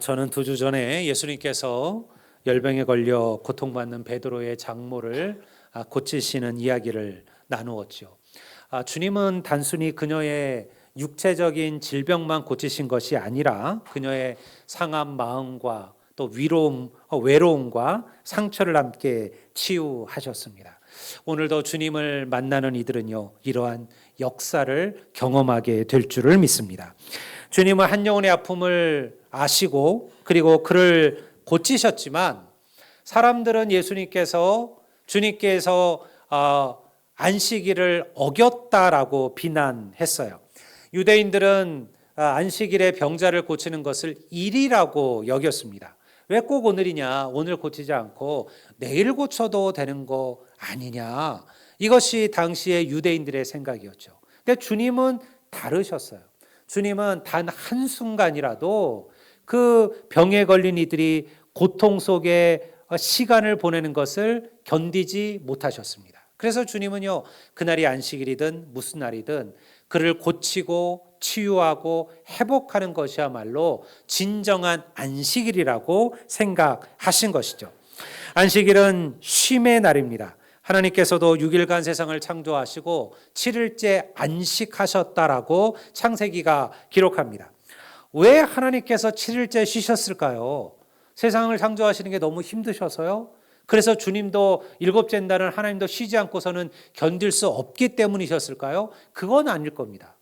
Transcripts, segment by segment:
저는 2주 전에 예수님께서 열병에 걸려 고통받는 베드로의 장모를 고치시는 이야기를 나누었죠. 주님은 단순히 그녀의 육체적인 질병만 고치신 것이 아니라 그녀의 상한 마음과 또 외로움과 상처를 함께 치유하셨습니다. 오늘도 주님을 만나는 이들은요, 이러한 역사를 경험하게 될 줄을 믿습니다. 주님은 한 영혼의 아픔을 아시고 그리고 그를 고치셨지만 사람들은 주님께서 안식일을 어겼다라고 비난했어요. 유대인들은 안식일에 병자를 고치는 것을 일이라고 여겼습니다. 왜 꼭 오늘이냐? 오늘 고치지 않고 내일 고쳐도 되는 거 아니냐? 이것이 당시의 유대인들의 생각이었죠. 근데 주님은 다르셨어요. 주님은 단 한순간이라도 그 병에 걸린 이들이 고통 속에 시간을 보내는 것을 견디지 못하셨습니다. 그래서 주님은요, 그날이 안식일이든 무슨 날이든 그를 고치고 치유하고 회복하는 것이야말로 진정한 안식일이라고 생각하신 것이죠. 안식일은 쉼의 날입니다. 하나님께서도 6일간 세상을 창조하시고 7일째 안식하셨다라고 창세기가 기록합니다. 왜 하나님께서 7일째 쉬셨을까요? 세상을 창조하시는 게 너무 힘드셔서요? 그래서 주님도 7째 날은 하나님도 쉬지 않고서는 견딜 수 없기 때문이셨을까요? 그건 아닐 겁니다.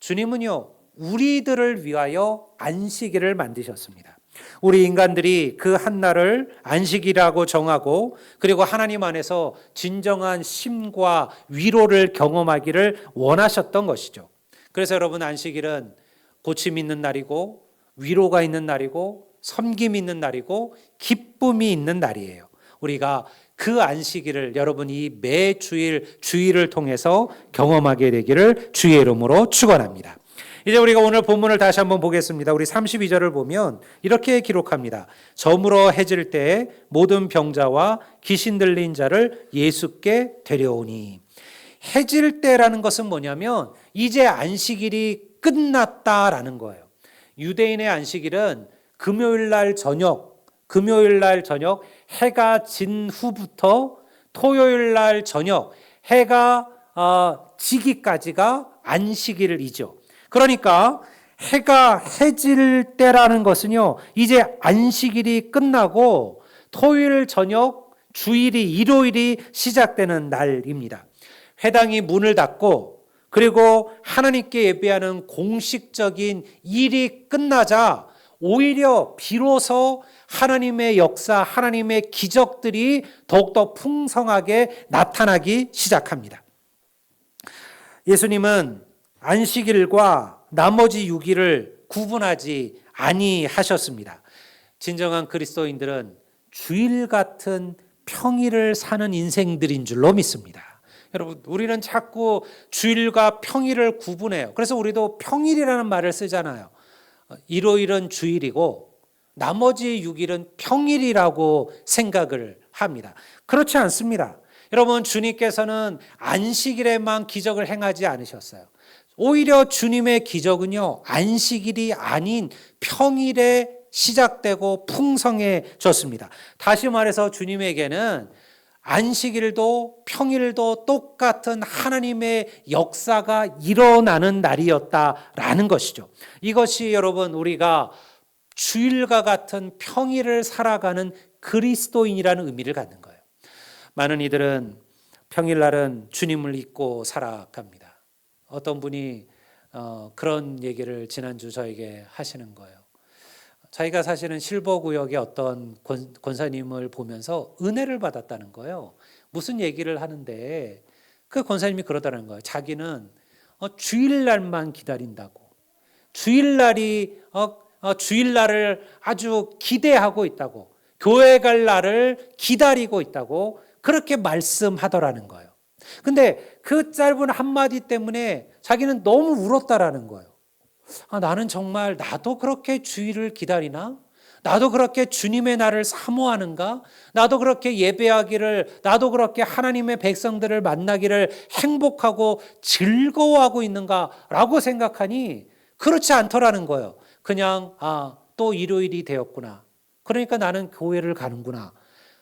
주님은요, 우리들을 위하여 안식일을 만드셨습니다. 우리 인간들이 그 한날을 안식이라고 정하고 그리고 하나님 안에서 진정한 쉼과 위로를 경험하기를 원하셨던 것이죠. 그래서 여러분, 안식일은 고침 있는 날이고 위로가 있는 날이고 섬김이 있는 날이고 기쁨이 있는 날이에요. 우리가 그 안식일을 여러분이 매 주일을 통해서 경험하게 되기를 주의 이름으로 축원합니다. 이제 우리가 오늘 본문을 다시 한번 보겠습니다. 우리 32절을 보면 이렇게 기록합니다. 저물어 해질 때에 모든 병자와 귀신 들린 자를 예수께 데려오니. 해질 때라는 것은 뭐냐면 이제 안식일이 끝났다라는 거예요. 유대인의 안식일은 금요일 날 저녁 해가 진 후부터 토요일 날 저녁 해가 지기까지가 안식일이죠. 그러니까 해가 해질 때라는 것은요, 이제 안식일이 끝나고 토요일 저녁 주일이 일요일이 시작되는 날입니다. 회당이 문을 닫고 그리고 하나님께 예배하는 공식적인 일이 끝나자 오히려 비로소 하나님의 역사, 하나님의 기적들이 더욱더 풍성하게 나타나기 시작합니다. 예수님은 안식일과 나머지 6일을 구분하지 아니하셨습니다. 진정한 그리스도인들은 주일 같은 평일을 사는 인생들인 줄로 믿습니다. 여러분, 우리는 자꾸 주일과 평일을 구분해요. 그래서 우리도 평일이라는 말을 쓰잖아요. 일요일은 주일이고 나머지 6일은 평일이라고 생각을 합니다. 그렇지 않습니다. 여러분, 주님께서는 안식일에만 기적을 행하지 않으셨어요. 오히려 주님의 기적은요, 안식일이 아닌 평일에 시작되고 풍성해졌습니다. 다시 말해서 주님에게는 안식일도 평일도 똑같은 하나님의 역사가 일어나는 날이었다라는 것이죠. 이것이 여러분, 우리가 주일과 같은 평일을 살아가는 그리스도인이라는 의미를 갖는 거예요. 많은 이들은 평일날은 주님을 잊고 살아갑니다. 어떤 분이 그런 얘기를 지난주 저에게 하시는 거예요. 자기가 사실은 실버구역의 어떤 권사님을 보면서 은혜를 받았다는 거예요. 무슨 얘기를 하는데 그 권사님이 그러다는 거예요. 자기는 주일날만 기다린다고. 주일날을 아주 기대하고 있다고. 교회 갈 날을 기다리고 있다고 그렇게 말씀하더라는 거예요. 근데 그 짧은 한마디 때문에 자기는 너무 울었다라는 거예요. 나는 정말 나도 그렇게 주일을 기다리나? 나도 그렇게 주님의 날을 사모하는가? 나도 그렇게 예배하기를, 나도 그렇게 하나님의 백성들을 만나기를 행복하고 즐거워하고 있는가라고 생각하니 그렇지 않더라는 거예요. 그냥 또 또 일요일이 되었구나. 그러니까 나는 교회를 가는구나.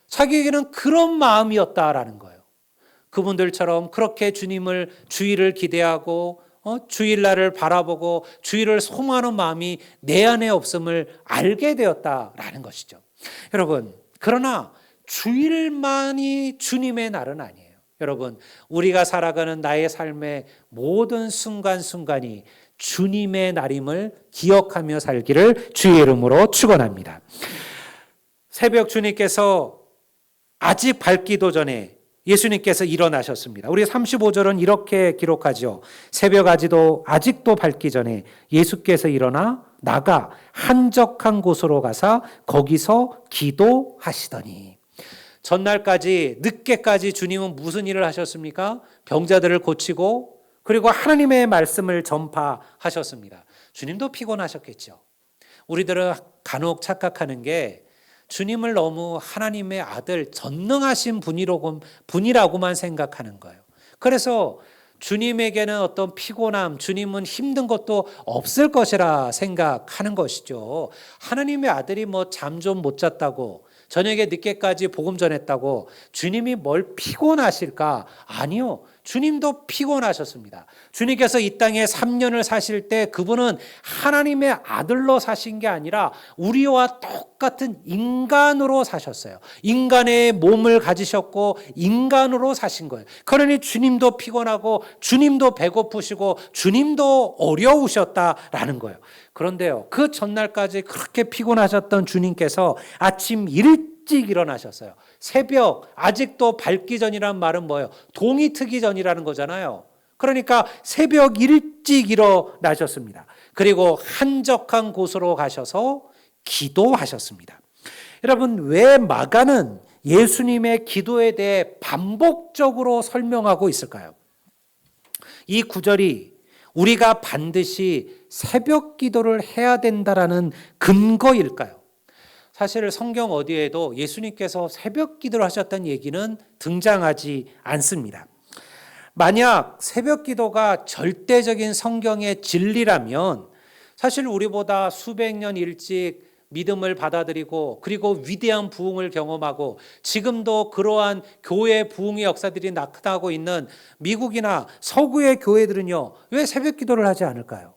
자기에게는 그런 마음이었다라는 거예요. 그분들처럼 그렇게 주님을 주일을 기대하고 주일날을 바라보고 주일을 소망하는 마음이 내 안에 없음을 알게 되었다라는 것이죠. 여러분, 그러나 주일만이 주님의 날은 아니에요. 여러분, 우리가 살아가는 나의 삶의 모든 순간순간이 주님의 날임을 기억하며 살기를 주의 이름으로 축원합니다. 새벽 주님께서 아직 밝기도 전에 예수님께서 일어나셨습니다. 우리 35절은 이렇게 기록하죠. 새벽 아직도 밝기 전에 예수께서 일어나 나가 한적한 곳으로 가서 거기서 기도하시더니. 전날까지 늦게까지 주님은 무슨 일을 하셨습니까? 병자들을 고치고 그리고 하나님의 말씀을 전파하셨습니다. 주님도 피곤하셨겠죠. 우리들은 간혹 착각하는 게 주님을 너무 하나님의 아들 전능하신 분이라고만 생각하는 거예요. 그래서 주님에게는 어떤 피곤함, 주님은 힘든 것도 없을 것이라 생각하는 것이죠. 하나님의 아들이 잠 좀 못 잤다고, 저녁에 늦게까지 복음 전했다고 주님이 뭘 피곤하실까? 아니요. 주님도 피곤하셨습니다. 주님께서 이 땅에 3년을 사실 때 그분은 하나님의 아들로 사신 게 아니라 우리와 똑같은 인간으로 사셨어요. 인간의 몸을 가지셨고 인간으로 사신 거예요. 그러니 주님도 피곤하고 주님도 배고프시고 주님도 어려우셨다라는 거예요. 그런데요, 그 전날까지 그렇게 피곤하셨던 주님께서 아침 일찍 일어나셨어요. 새벽, 아직도 밝기 전이란 말은 뭐예요? 동이 트기 전이라는 거잖아요. 그러니까 새벽 일찍 일어나셨습니다. 그리고 한적한 곳으로 가셔서 기도하셨습니다. 여러분, 왜 마가는 예수님의 기도에 대해 반복적으로 설명하고 있을까요? 이 구절이 우리가 반드시 새벽 기도를 해야 된다라는 근거일까요? 사실 성경 어디에도 예수님께서 새벽 기도를 하셨다는 얘기는 등장하지 않습니다. 만약 새벽 기도가 절대적인 성경의 진리라면 사실 우리보다 수백 년 일찍 믿음을 받아들이고 그리고 위대한 부흥을 경험하고 지금도 그러한 교회 부흥의 역사들이 나타나고 있는 미국이나 서구의 교회들은요, 왜 새벽 기도를 하지 않을까요?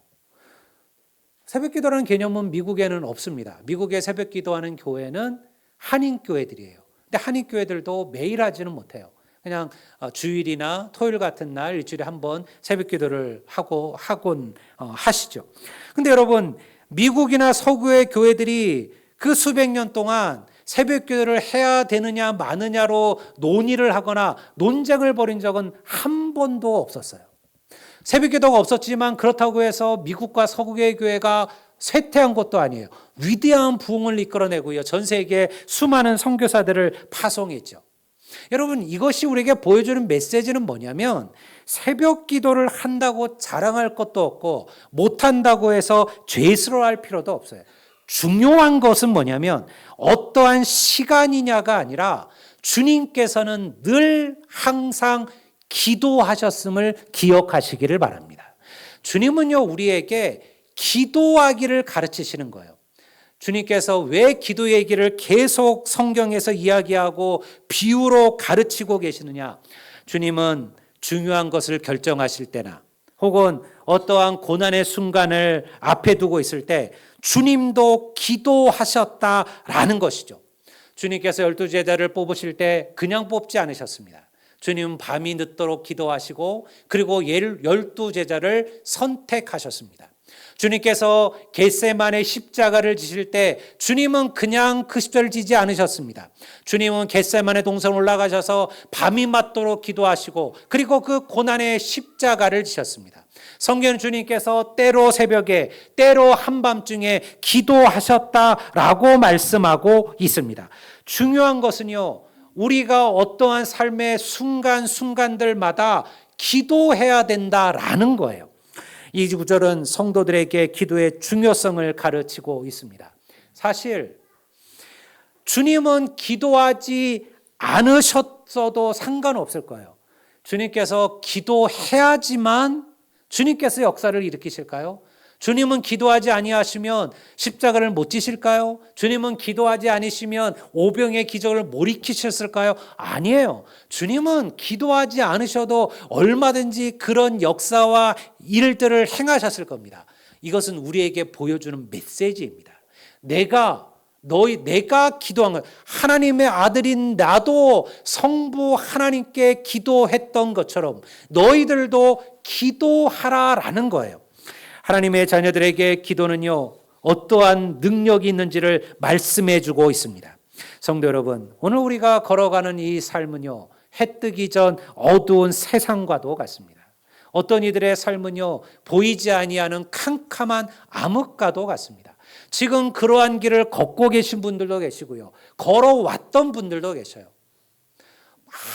새벽 기도라는 개념은 미국에는 없습니다. 미국의 새벽 기도하는 교회는 한인교회들이에요. 근데 한인교회들도 매일 하지는 못해요. 그냥 주일이나 토요일 같은 날 일주일에 한 번 새벽 기도를 하곤 하시죠. 근데 여러분, 미국이나 서구의 교회들이 그 수백 년 동안 새벽 기도를 해야 되느냐 마느냐로 논의를 하거나 논쟁을 벌인 적은 한 번도 없었어요. 새벽 기도가 없었지만 그렇다고 해서 미국과 서구의 교회가 쇠퇴한 것도 아니에요. 위대한 부흥을 이끌어내고요, 전 세계에 수많은 선교사들을 파송했죠. 여러분, 이것이 우리에게 보여주는 메시지는 뭐냐면 새벽 기도를 한다고 자랑할 것도 없고 못한다고 해서 죄스러워할 필요도 없어요. 중요한 것은 뭐냐면 어떠한 시간이냐가 아니라 주님께서는 늘 항상 기도하셨음을 기억하시기를 바랍니다. 주님은요, 우리에게 기도하기를 가르치시는 거예요. 주님께서 왜 기도 얘기를 계속 성경에서 이야기하고 비유로 가르치고 계시느냐? 주님은 중요한 것을 결정하실 때나 혹은 어떠한 고난의 순간을 앞에 두고 있을 때 주님도 기도하셨다라는 것이죠. 주님께서 12제자를 뽑으실 때 그냥 뽑지 않으셨습니다. 주님은 밤이 늦도록 기도하시고 그리고 12제자를 선택하셨습니다. 주님께서 겟세마네 십자가를 지실 때 주님은 그냥 그 십자가를 지지 않으셨습니다. 주님은 겟세마네 동산 올라가셔서 밤이 맞도록 기도하시고 그리고 그 고난의 십자가를 지셨습니다. 성경은 주님께서 때로 새벽에 때로 한밤중에 기도하셨다라고 말씀하고 있습니다. 중요한 것은요, 우리가 어떠한 삶의 순간순간들마다 기도해야 된다라는 거예요. 이 구절은 성도들에게 기도의 중요성을 가르치고 있습니다. 사실 주님은 기도하지 않으셨어도 상관없을 거예요. 주님께서 기도해야지만 주님께서 역사를 일으키실까요? 주님은 기도하지 아니하시면 십자가를 못 지실까요? 주님은 기도하지 않으시면 오병의 기적을 못 일으키셨을까요? 아니에요. 주님은 기도하지 않으셔도 얼마든지 그런 역사와 일들을 행하셨을 겁니다. 이것은 우리에게 보여주는 메시지입니다. 내가 기도한 것, 하나님의 아들인 나도 성부 하나님께 기도했던 것처럼 너희들도 기도하라라는 거예요. 하나님의 자녀들에게 기도는요, 어떠한 능력이 있는지를 말씀해 주고 있습니다. 성도 여러분, 오늘 우리가 걸어가는 이 삶은요, 해 뜨기 전 어두운 세상과도 같습니다. 어떤 이들의 삶은요, 보이지 아니하는 캄캄한 암흑과도 같습니다. 지금 그러한 길을 걷고 계신 분들도 계시고요, 걸어왔던 분들도 계셔요.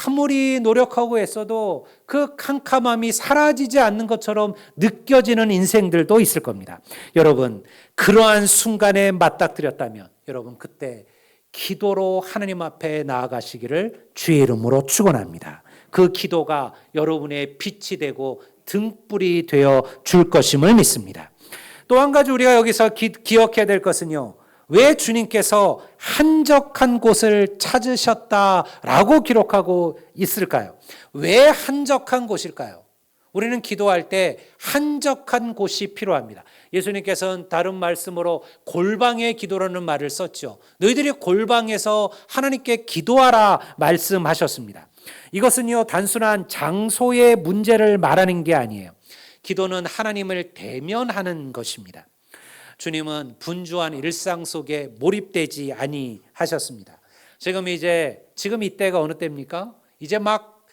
아무리 노력하고 애써도 그 캄캄함이 사라지지 않는 것처럼 느껴지는 인생들도 있을 겁니다. 여러분, 그러한 순간에 맞닥뜨렸다면 여러분 그때 기도로 하나님 앞에 나아가시기를 주의 이름으로 축원합니다. 그 기도가 여러분의 빛이 되고 등불이 되어 줄 것임을 믿습니다. 또 한 가지 우리가 여기서 기억해야 될 것은요, 왜 주님께서 한적한 곳을 찾으셨다라고 기록하고 있을까요? 왜 한적한 곳일까요? 우리는 기도할 때 한적한 곳이 필요합니다. 예수님께서는 다른 말씀으로 골방의 기도라는 말을 썼죠. 너희들이 골방에서 하나님께 기도하라 말씀하셨습니다. 이것은요, 단순한 장소의 문제를 말하는 게 아니에요. 기도는 하나님을 대면하는 것입니다. 주님은 분주한 일상 속에 몰입되지 아니하셨습니다. 지금 이때가 어느 때입니까? 이제 막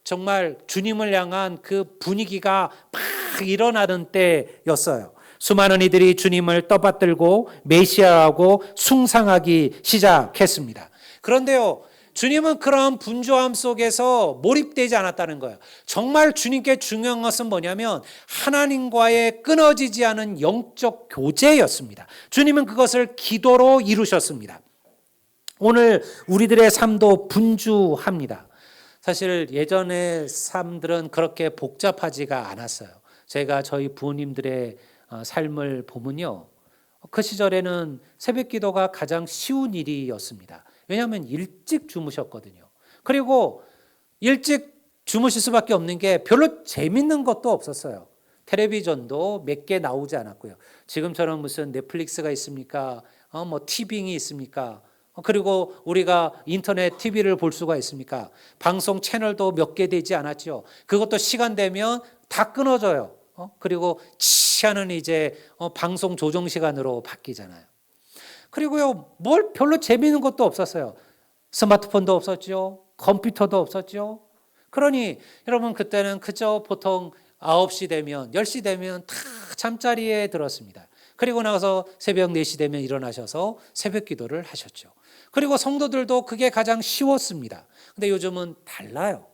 정말 주님을 향한 그 분위기가 막 일어나는 때였어요. 수많은 이들이 주님을 떠받들고 메시아라고 숭상하기 시작했습니다. 그런데요, 주님은 그런 분주함 속에서 몰입되지 않았다는 거예요. 정말 주님께 중요한 것은 뭐냐면 하나님과의 끊어지지 않은 영적 교제였습니다. 주님은 그것을 기도로 이루셨습니다. 오늘 우리들의 삶도 분주합니다. 사실 예전의 삶들은 그렇게 복잡하지가 않았어요. 제가 저희 부모님들의 삶을 보면요, 그 시절에는 새벽 기도가 가장 쉬운 일이었습니다. 왜냐하면 일찍 주무셨거든요. 그리고 일찍 주무실 수밖에 없는 게 별로 재밌는 것도 없었어요. 텔레비전도 몇 개 나오지 않았고요. 지금처럼 무슨 넷플릭스가 있습니까? 티빙이 있습니까? 그리고 우리가 인터넷 TV를 볼 수가 있습니까? 방송 채널도 몇 개 되지 않았죠. 그것도 시간 되면 다 끊어져요. 그리고 하는 이제 방송 조정 시간으로 바뀌잖아요. 그리고요, 뭘 별로 재미있는 것도 없었어요. 스마트폰도 없었죠. 컴퓨터도 없었죠. 그러니 여러분 그때는 그저 보통 9시 되면 10시 되면 다 잠자리에 들었습니다. 그리고 나서 새벽 4시 되면 일어나셔서 새벽 기도를 하셨죠. 그리고 성도들도 그게 가장 쉬웠습니다. 근데 요즘은 달라요.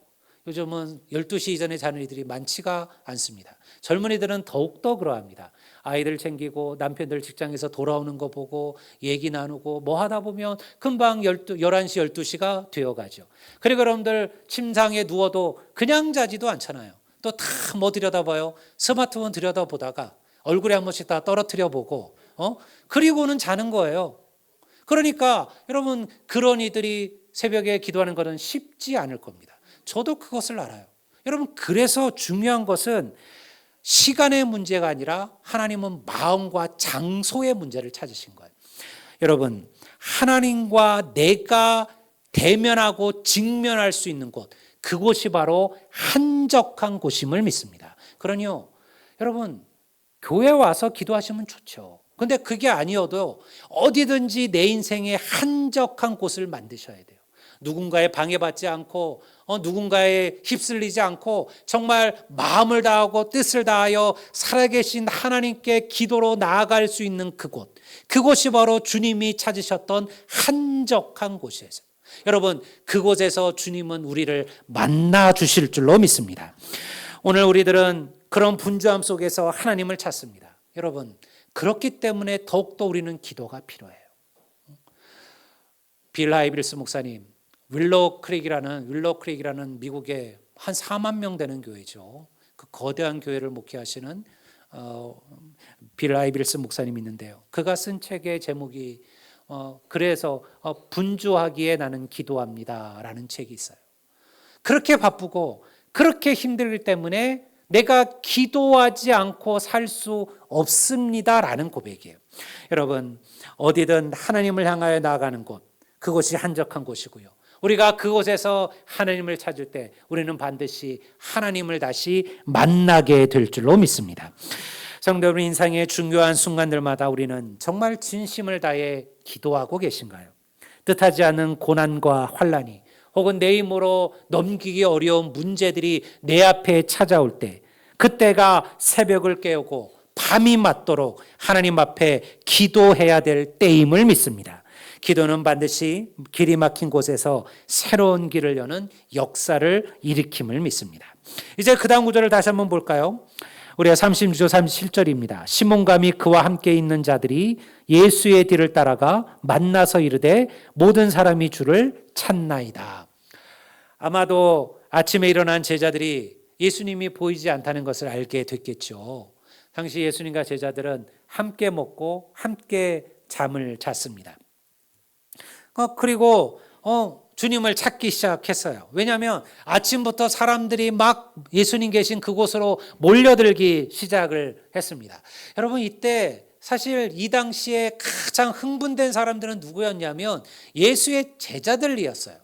요즘은 12시 이전에 자는 이들이 많지가 않습니다. 젊은이들은 더욱더 그러합니다. 아이들 챙기고 남편들 직장에서 돌아오는 거 보고 얘기 나누고 뭐 하다 보면 금방 11시, 12시가 되어가죠. 그리고 여러분들 침상에 누워도 그냥 자지도 않잖아요. 또 다 뭐 들여다봐요? 스마트폰 들여다보다가 얼굴에 한 번씩 다 떨어뜨려 보고 그리고는 자는 거예요. 그러니까 여러분 그런 이들이 새벽에 기도하는 것은 쉽지 않을 겁니다. 저도 그것을 알아요. 여러분 그래서 중요한 것은 시간의 문제가 아니라 하나님은 마음과 장소의 문제를 찾으신 거예요. 여러분 하나님과 내가 대면하고 직면할 수 있는 곳, 그곳이 바로 한적한 곳임을 믿습니다. 그러니요 여러분 교회 와서 기도하시면 좋죠. 근데 그게 아니어도 어디든지 내 인생에 한적한 곳을 만드셔야 돼요. 누군가에 방해받지 않고 누군가에 휩쓸리지 않고 정말 마음을 다하고 뜻을 다하여 살아계신 하나님께 기도로 나아갈 수 있는 그곳, 그곳이 바로 주님이 찾으셨던 한적한 곳이에요. 여러분 그곳에서 주님은 우리를 만나 주실 줄로 믿습니다. 오늘 우리들은 그런 분주함 속에서 하나님을 찾습니다. 여러분 그렇기 때문에 더욱더 우리는 기도가 필요해요. 빌 하이빌스 목사님, 윌로우 크릭이라는 미국의 한 4만 명 되는 교회죠. 그 거대한 교회를 목회하시는 빌 아이빌스 목사님 있는데요. 그가 쓴 책의 제목이 그래서 분주하기에 나는 기도합니다라는 책이 있어요. 그렇게 바쁘고 그렇게 힘들기 때문에 내가 기도하지 않고 살 수 없습니다라는 고백이에요. 여러분, 어디든 하나님을 향하여 나아가는 곳, 그곳이 한적한 곳이고요. 우리가 그곳에서 하나님을 찾을 때 우리는 반드시 하나님을 다시 만나게 될 줄로 믿습니다. 성도 여러분, 인생의 중요한 순간들마다 우리는 정말 진심을 다해 기도하고 계신가요? 뜻하지 않은 고난과 환난이 혹은 내 힘으로 넘기기 어려운 문제들이 내 앞에 찾아올 때, 그때가 새벽을 깨우고 밤이 맞도록 하나님 앞에 기도해야 될 때임을 믿습니다. 기도는 반드시 길이 막힌 곳에서 새로운 길을 여는 역사를 일으킴을 믿습니다. 이제 그 다음 구절을 다시 한번 볼까요? 우리가 36절 37절입니다. 시몬과 및 그와 함께 있는 자들이 예수의 뒤를 따라가 만나서 이르되 모든 사람이 주를 찾나이다. 아마도 아침에 일어난 제자들이 예수님이 보이지 않다는 것을 알게 됐겠죠. 당시 예수님과 제자들은 함께 먹고 함께 잠을 잤습니다. 그리고 주님을 찾기 시작했어요. 왜냐하면 아침부터 사람들이 막 예수님 계신 그곳으로 몰려들기 시작을 했습니다. 여러분, 이때 사실 이 당시에 가장 흥분된 사람들은 누구였냐면 예수의 제자들이었어요.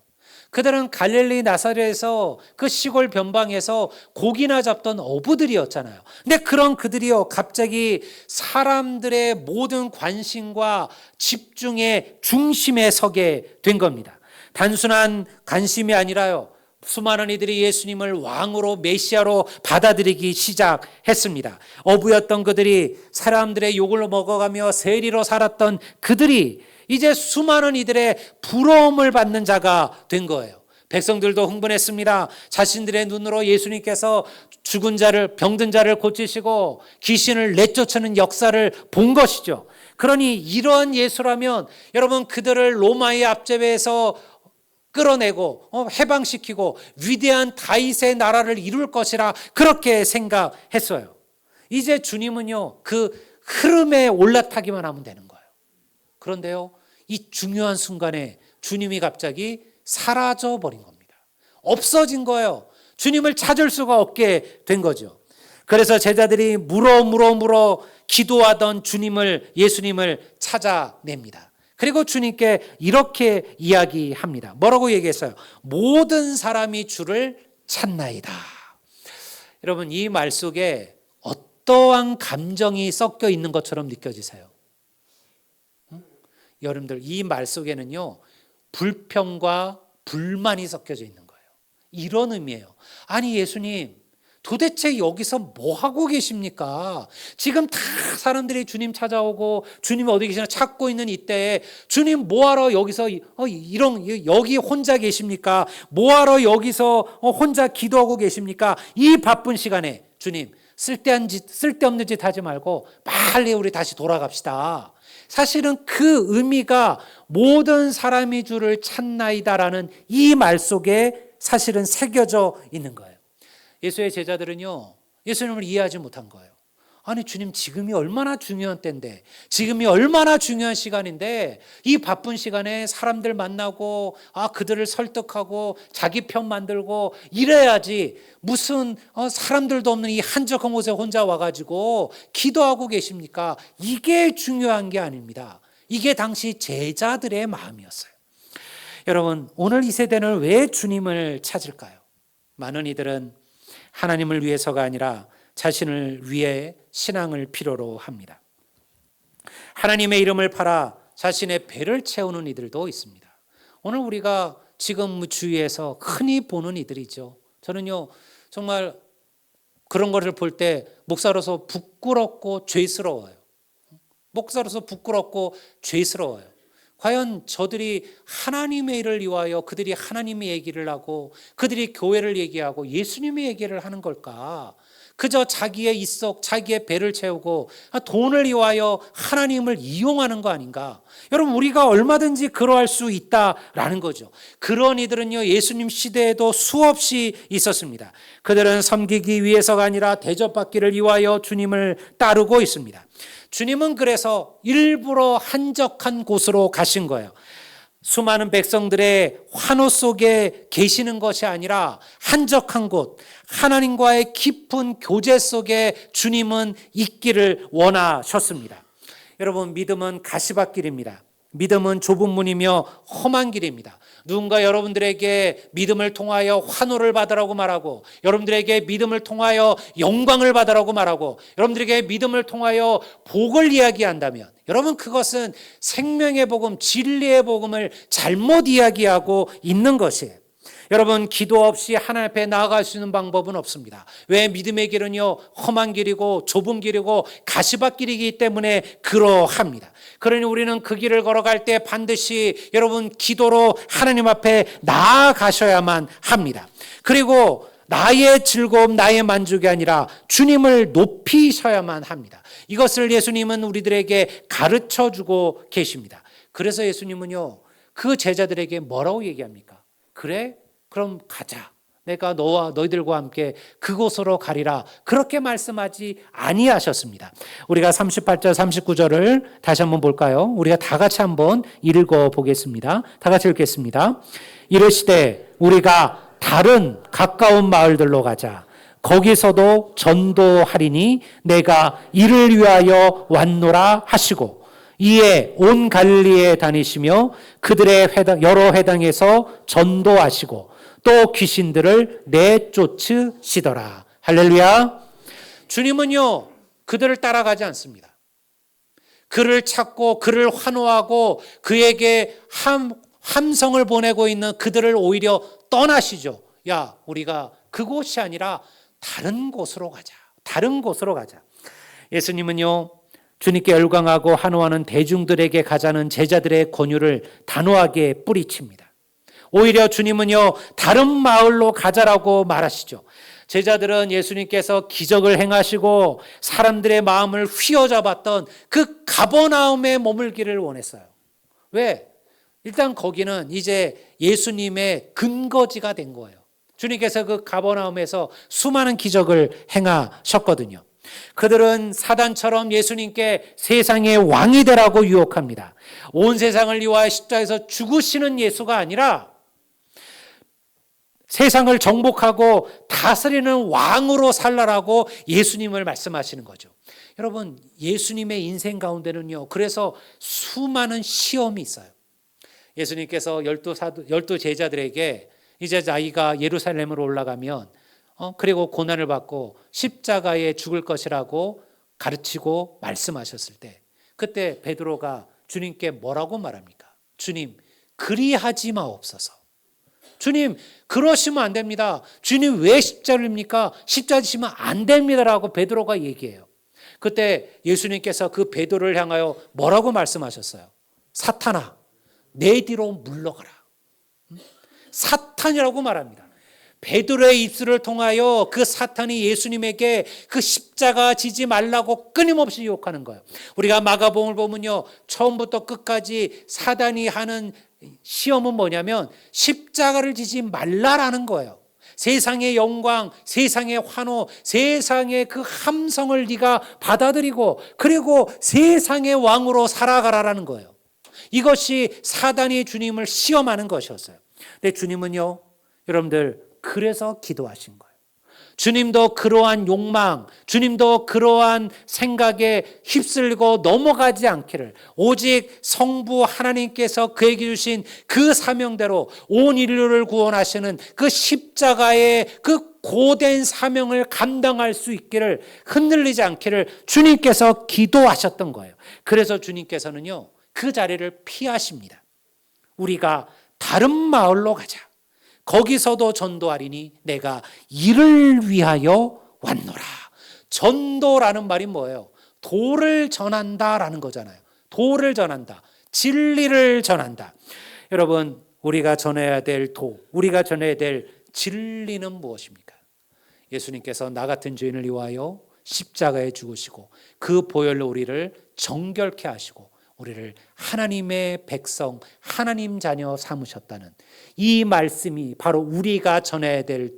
그들은 갈릴리 나사렛에서 그 시골 변방에서 고기나 잡던 어부들이었잖아요. 근데 그런 그들이요, 갑자기 사람들의 모든 관심과 집중의 중심에 서게 된 겁니다. 단순한 관심이 아니라요, 수많은 이들이 예수님을 왕으로 메시아로 받아들이기 시작했습니다. 어부였던 그들이, 사람들의 욕을 먹어가며 세리로 살았던 그들이 이제 수많은 이들의 부러움을 받는 자가 된 거예요. 백성들도 흥분했습니다. 자신들의 눈으로 예수님께서 죽은 자를, 병든 자를 고치시고 귀신을 내쫓는 역사를 본 것이죠. 그러니 이러한 예수라면 여러분, 그들을 로마의 압제에서 끌어내고 해방시키고 위대한 다윗의 나라를 이룰 것이라 그렇게 생각했어요. 이제 주님은요, 그 흐름에 올라타기만 하면 되는 거예요. 그런데요, 이 중요한 순간에 주님이 갑자기 사라져 버린 겁니다. 없어진 거예요. 주님을 찾을 수가 없게 된 거죠. 그래서 제자들이 물어 기도하던 예수님을 찾아냅니다. 그리고 주님께 이렇게 이야기합니다. 뭐라고 얘기했어요? 모든 사람이 주를 찾나이다. 여러분, 이 말 속에 어떠한 감정이 섞여 있는 것처럼 느껴지세요? 여러분들, 이 말 속에는요, 불평과 불만이 섞여져 있는 거예요. 이런 의미예요. 아니, 예수님, 도대체 여기서 뭐 하고 계십니까? 지금 다 사람들이 주님 찾아오고 주님 어디 계시나 찾고 있는 이때에 주님 뭐하러 여기서 여기 혼자 계십니까? 뭐하러 여기서 혼자 기도하고 계십니까? 이 바쁜 시간에 주님, 쓸데없는 짓 하지 말고 빨리 우리 다시 돌아갑시다. 사실은 그 의미가 모든 사람이 주를 찾나이다라는 이 말 속에 사실은 새겨져 있는 거예요. 예수의 제자들은요, 예수님을 이해하지 못한 거예요. 아니, 주님, 지금이 얼마나 중요한 때인데, 지금이 얼마나 중요한 시간인데, 이 바쁜 시간에 사람들 만나고 그들을 설득하고 자기 편 만들고 이래야지, 무슨 사람들도 없는 이 한적한 곳에 혼자 와가지고 기도하고 계십니까? 이게 중요한 게 아닙니다. 이게 당시 제자들의 마음이었어요. 여러분, 오늘 이 세대는 왜 주님을 찾을까요? 많은 이들은 하나님을 위해서가 아니라 자신을 위해 신앙을 필요로 합니다. 하나님의 이름을 팔아 자신의 배를 채우는 이들도 있습니다. 오늘 우리가 지금 주위에서 흔히 보는 이들이죠. 저는요, 정말 그런 것을 볼 때 목사로서 부끄럽고 죄스러워요. 목사로서 부끄럽고 죄스러워요. 과연 저들이 하나님의 일을 위하여 그들이 하나님의 얘기를 하고 그들이 교회를 얘기하고 예수님의 얘기를 하는 걸까? 그저 자기의 입속, 자기의 배를 채우고 돈을 위하여 하나님을 이용하는 거 아닌가? 여러분, 우리가 얼마든지 그러할 수 있다라는 거죠. 그런 이들은요, 예수님 시대에도 수없이 있었습니다. 그들은 섬기기 위해서가 아니라 대접받기를 위하여 주님을 따르고 있습니다. 주님은 그래서 일부러 한적한 곳으로 가신 거예요. 수많은 백성들의 환호 속에 계시는 것이 아니라 한적한 곳, 하나님과의 깊은 교제 속에 주님은 있기를 원하셨습니다. 여러분, 믿음은 가시밭길입니다. 믿음은 좁은 문이며 험한 길입니다. 누군가 여러분들에게 믿음을 통하여 환호를 받으라고 말하고, 여러분들에게 믿음을 통하여 영광을 받으라고 말하고, 여러분들에게 믿음을 통하여 복을 이야기한다면 여러분, 그것은 생명의 복음, 진리의 복음을 잘못 이야기하고 있는 것이에요. 여러분, 기도 없이 하나님 앞에 나아갈 수 있는 방법은 없습니다. 왜? 믿음의 길은요, 험한 길이고 좁은 길이고 가시밭길이기 때문에 그러합니다. 그러니 우리는 그 길을 걸어갈 때 반드시 여러분 기도로 하나님 앞에 나아가셔야만 합니다. 그리고 나의 즐거움, 나의 만족이 아니라 주님을 높이셔야만 합니다. 이것을 예수님은 우리들에게 가르쳐주고 계십니다. 그래서 예수님은요, 그 제자들에게 뭐라고 얘기합니까? 그래? 그럼 가자. 내가 너와 너희들과 함께 그곳으로 가리라. 그렇게 말씀하지 아니하셨습니다. 우리가 38절, 39절을 다시 한번 볼까요? 우리가 다 같이 한번 읽어보겠습니다. 다 같이 읽겠습니다. 이르시되 우리가 다른 가까운 마을들로 가자. 거기서도 전도하리니 내가 이를 위하여 왔노라 하시고, 이에 온 갈릴리에 다니시며 그들의 여러 회당에서 전도하시고 또 귀신들을 내쫓으시더라. 할렐루야. 주님은요, 그들을 따라가지 않습니다. 그를 찾고 그를 환호하고 그에게 함성을 보내고 있는 그들을 오히려 떠나시죠. 야, 우리가 그곳이 아니라 다른 곳으로 가자. 다른 곳으로 가자. 예수님은요, 주님께 열광하고 환호하는 대중들에게 가자는 제자들의 권유를 단호하게 뿌리칩니다. 오히려 주님은요, 다른 마을로 가자라고 말하시죠. 제자들은 예수님께서 기적을 행하시고 사람들의 마음을 휘어잡았던 그 가버나움에 머물기를 원했어요. 왜? 일단 거기는 이제 예수님의 근거지가 된 거예요. 주님께서 그 가버나움에서 수많은 기적을 행하셨거든요. 그들은 사단처럼 예수님께 세상의 왕이 되라고 유혹합니다. 온 세상을 위하여 십자가에서 죽으시는 예수가 아니라 세상을 정복하고 다스리는 왕으로 살라라고 예수님을 말씀하시는 거죠. 여러분, 예수님의 인생 가운데는요, 그래서 수많은 시험이 있어요. 예수님께서 12 제자들에게 이제 자기가 예루살렘으로 올라가면 그리고 고난을 받고 십자가에 죽을 것이라고 가르치고 말씀하셨을 때, 그때 베드로가 주님께 뭐라고 말합니까? 주님, 그리하지 마옵소서. 주님, 그러시면 안 됩니다. 주님, 왜 십자가입니까? 십자가 지시면 안 됩니다라고 베드로가 얘기해요. 그때 예수님께서 그 베드로를 향하여 뭐라고 말씀하셨어요? 사탄아, 내 뒤로 물러가라. 사탄이라고 말합니다. 베드로의 입술을 통하여 그 사탄이 예수님에게 그 십자가 지지 말라고 끊임없이 유혹하는 거예요. 우리가 마가복음을 보면요, 처음부터 끝까지 사단이 하는 시험은 뭐냐면 십자가를 지지 말라라는 거예요. 세상의 영광, 세상의 환호, 세상의 그 함성을 네가 받아들이고 그리고 세상의 왕으로 살아가라라는 거예요. 이것이 사단이 주님을 시험하는 것이었어요. 근데 주님은요, 여러분들, 그래서 기도하신 거예요. 주님도 그러한 욕망, 주님도 그러한 생각에 휩쓸고 넘어가지 않기를, 오직 성부 하나님께서 그에게 주신 그 사명대로 온 인류를 구원하시는 그 십자가의 그 고된 사명을 감당할 수 있기를, 흔들리지 않기를 주님께서 기도하셨던 거예요. 그래서 주님께서는요, 그 자리를 피하십니다. 우리가 다른 마을로 가자. 거기서도 전도하리니 내가 이를 위하여 왔노라. 전도라는 말이 뭐예요? 도를 전한다라는 거잖아요. 도를 전한다. 진리를 전한다. 여러분, 우리가 전해야 될 도, 우리가 전해야 될 진리는 무엇입니까? 예수님께서 나 같은 죄인을 위하여 십자가에 죽으시고 그 보혈로 우리를 정결케 하시고 우리를 하나님의 백성, 하나님 자녀 삼으셨다는 이 말씀이 바로 우리가 전해야 될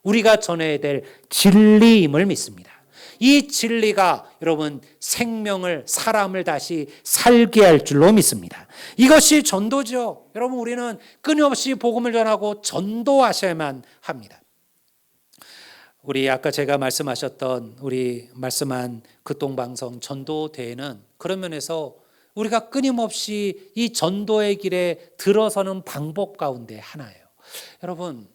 우리가 전해야 될 진리임을 믿습니다. 이 진리가 여러분 사람을 다시 살게 할 줄로 믿습니다. 이것이 전도죠. 여러분 우리는 끊임없이 복음을 전하고 전도하셔야만 합니다. 우리 아까 제가 말씀한 극동방송 전도대회는 그런 면에서 우리가 끊임없이 이 전도의 길에 들어서는 방법 가운데 하나예요. 여러분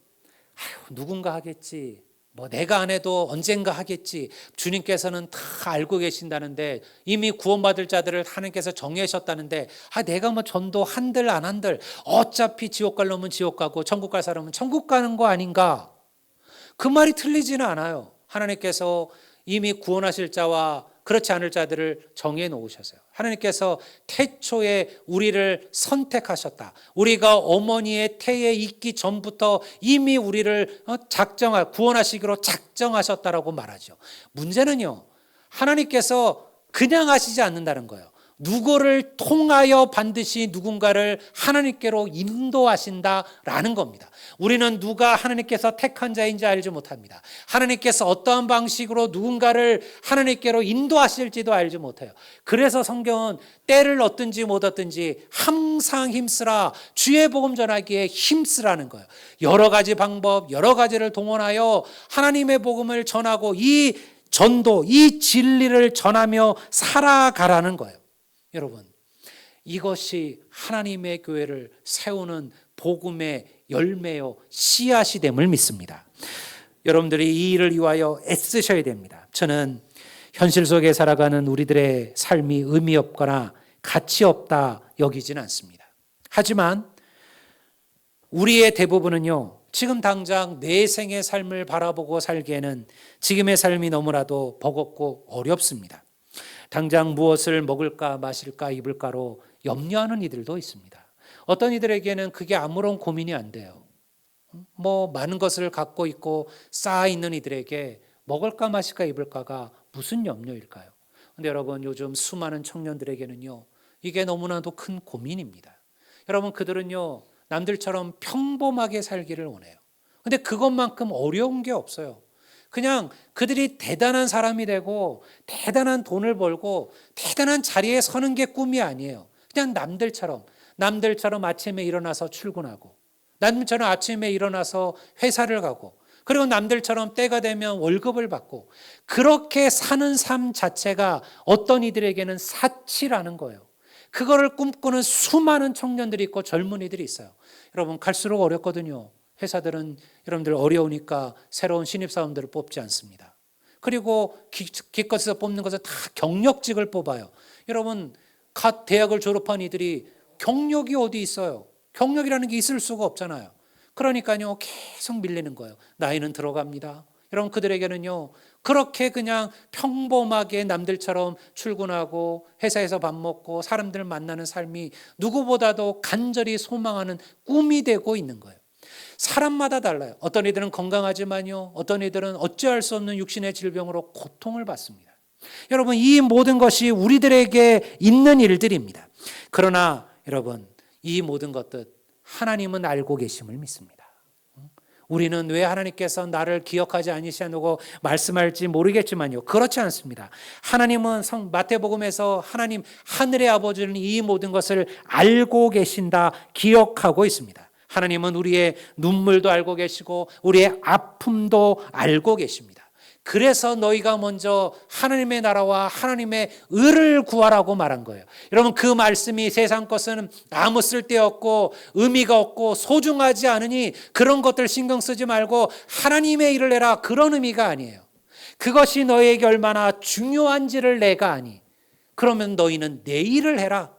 누군가 하겠지, 내가 안 해도 언젠가 하겠지, 주님께서는 다 알고 계신다는데, 이미 구원받을 자들을 하나님께서 정하셨다는데 내가 전도 한들 안 한들 어차피 지옥 갈 놈은 지옥 가고 천국 갈 사람은 천국 가는 거 아닌가? 그 말이 틀리지는 않아요. 하나님께서 이미 구원하실 자와 그렇지 않을 자들을 정해 놓으셨어요. 하나님께서 태초에 우리를 선택하셨다. 우리가 어머니의 태에 있기 전부터 이미 우리를 구원하시기로 작정하셨다라고 말하죠. 문제는요, 하나님께서 그냥 하시지 않는다는 거예요. 누구를 통하여 반드시 누군가를 하나님께로 인도하신다라는 겁니다. 우리는 누가 하나님께서 택한 자인지 알지 못합니다. 하나님께서 어떠한 방식으로 누군가를 하나님께로 인도하실지도 알지 못해요. 그래서 성경은 때를 얻든지 못 얻든지 항상 힘쓰라, 주의 복음 전하기에 힘쓰라는 거예요. 여러 가지 방법, 여러 가지를 동원하여 하나님의 복음을 전하고 이 전도, 이 진리를 전하며 살아가라는 거예요. 여러분, 이것이 하나님의 교회를 세우는 복음의 열매요 씨앗이 됨을 믿습니다. 여러분들이 이 일을 위하여 애쓰셔야 됩니다. 저는 현실 속에 살아가는 우리들의 삶이 의미 없거나 가치 없다 여기지는 않습니다. 하지만 우리의 대부분은요, 지금 당장 내 생의 삶을 바라보고 살기에는 지금의 삶이 너무나도 버겁고 어렵습니다. 당장 무엇을 먹을까 마실까 입을까로 염려하는 이들도 있습니다. 어떤 이들에게는 그게 아무런 고민이 안 돼요. 많은 것을 갖고 있고 쌓아 있는 이들에게 먹을까 마실까 입을까가 무슨 염려일까요? 근데 여러분, 요즘 수많은 청년들에게는요, 이게 너무나도 큰 고민입니다. 여러분, 그들은요, 남들처럼 평범하게 살기를 원해요. 근데 그것만큼 어려운 게 없어요. 그냥 그들이 대단한 사람이 되고 대단한 돈을 벌고 대단한 자리에 서는 게 꿈이 아니에요. 그냥 남들처럼 아침에 일어나서 출근하고, 남들처럼 아침에 일어나서 회사를 가고, 그리고 남들처럼 때가 되면 월급을 받고, 그렇게 사는 삶 자체가 어떤 이들에게는 사치라는 거예요. 그거를 꿈꾸는 수많은 청년들이 있고 젊은이들이 있어요. 여러분, 갈수록 어렵거든요. 회사들은 여러분들 어려우니까 새로운 신입사원들을 뽑지 않습니다. 그리고 기껏해서 뽑는 것은 다 경력직을 뽑아요. 여러분, 갓 대학을 졸업한 이들이 경력이 어디 있어요? 경력이라는 게 있을 수가 없잖아요. 그러니까요, 계속 밀리는 거예요. 나이는 들어갑니다. 여러분, 그들에게는요, 그렇게 그냥 평범하게 남들처럼 출근하고 회사에서 밥 먹고 사람들 만나는 삶이 누구보다도 간절히 소망하는 꿈이 되고 있는 거예요. 사람마다 달라요. 어떤 이들은 건강하지만요, 어떤 이들은 어찌할 수 없는 육신의 질병으로 고통을 받습니다. 여러분, 이 모든 것이 우리들에게 있는 일들입니다. 그러나 여러분, 이 모든 것들 하나님은 알고 계심을 믿습니다. 우리는 왜 하나님께서 나를 기억하지 아니시냐고 말씀할지 모르겠지만요, 그렇지 않습니다. 하나님은 마태복음에서 하나님 하늘의 아버지는 이 모든 것을 알고 계신다, 기억하고 있습니다. 하나님은 우리의 눈물도 알고 계시고 우리의 아픔도 알고 계십니다. 그래서 너희가 먼저 하나님의 나라와 하나님의 의를 구하라고 말한 거예요. 여러분, 그 말씀이 세상 것은 아무 쓸데없고 의미가 없고 소중하지 않으니 그런 것들 신경 쓰지 말고 하나님의 일을 해라, 그런 의미가 아니에요. 그것이 너희에게 얼마나 중요한지를 내가 아니. 그러면 너희는 내 일을 해라.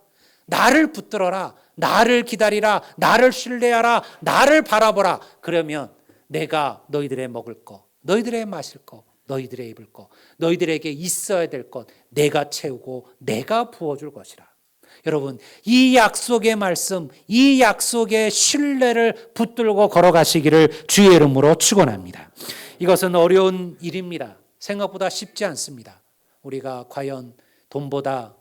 나를 붙들어라. 나를 기다리라. 나를 신뢰하라. 나를 바라보라. 그러면 내가 너희들의 먹을 거, 너희들의 마실 거, 너희들의 입을 거, 너희들에게 있어야 될 것 내가 채우고 내가 부어줄 것이라. 여러분, 이 약속의 말씀, 이 약속의 신뢰를 붙들고 걸어가시기를 주의 이름으로 축원합니다. 이것은 어려운 일입니다. 생각보다 쉽지 않습니다. 우리가 과연 돈보다,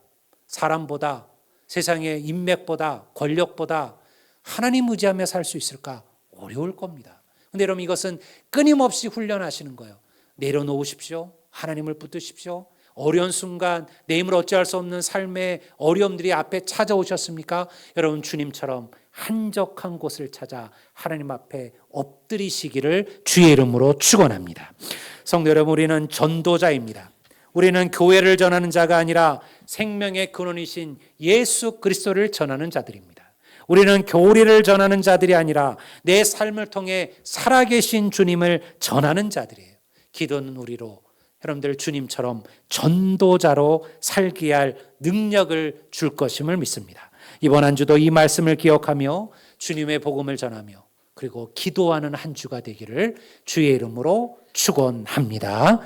사람보다, 세상의 인맥보다, 권력보다 하나님 의지하며 살 수 있을까? 어려울 겁니다. 그런데 여러분, 이것은 끊임없이 훈련하시는 거예요. 내려놓으십시오. 하나님을 붙드십시오. 어려운 순간 내 힘을 어찌할 수 없는 삶의 어려움들이 앞에 찾아오셨습니까? 여러분, 주님처럼 한적한 곳을 찾아 하나님 앞에 엎드리시기를 주의 이름으로 축원합니다. 성도 여러분, 우리는 전도자입니다. 우리는 교회를 전하는 자가 아니라 생명의 근원이신 예수 그리스도를 전하는 자들입니다. 우리는 교리를 전하는 자들이 아니라 내 삶을 통해 살아계신 주님을 전하는 자들이에요. 기도는 우리로 여러분들 주님처럼 전도자로 살게 할 능력을 줄 것임을 믿습니다. 이번 한 주도 이 말씀을 기억하며 주님의 복음을 전하며 그리고 기도하는 한 주가 되기를 주의 이름으로 축원합니다.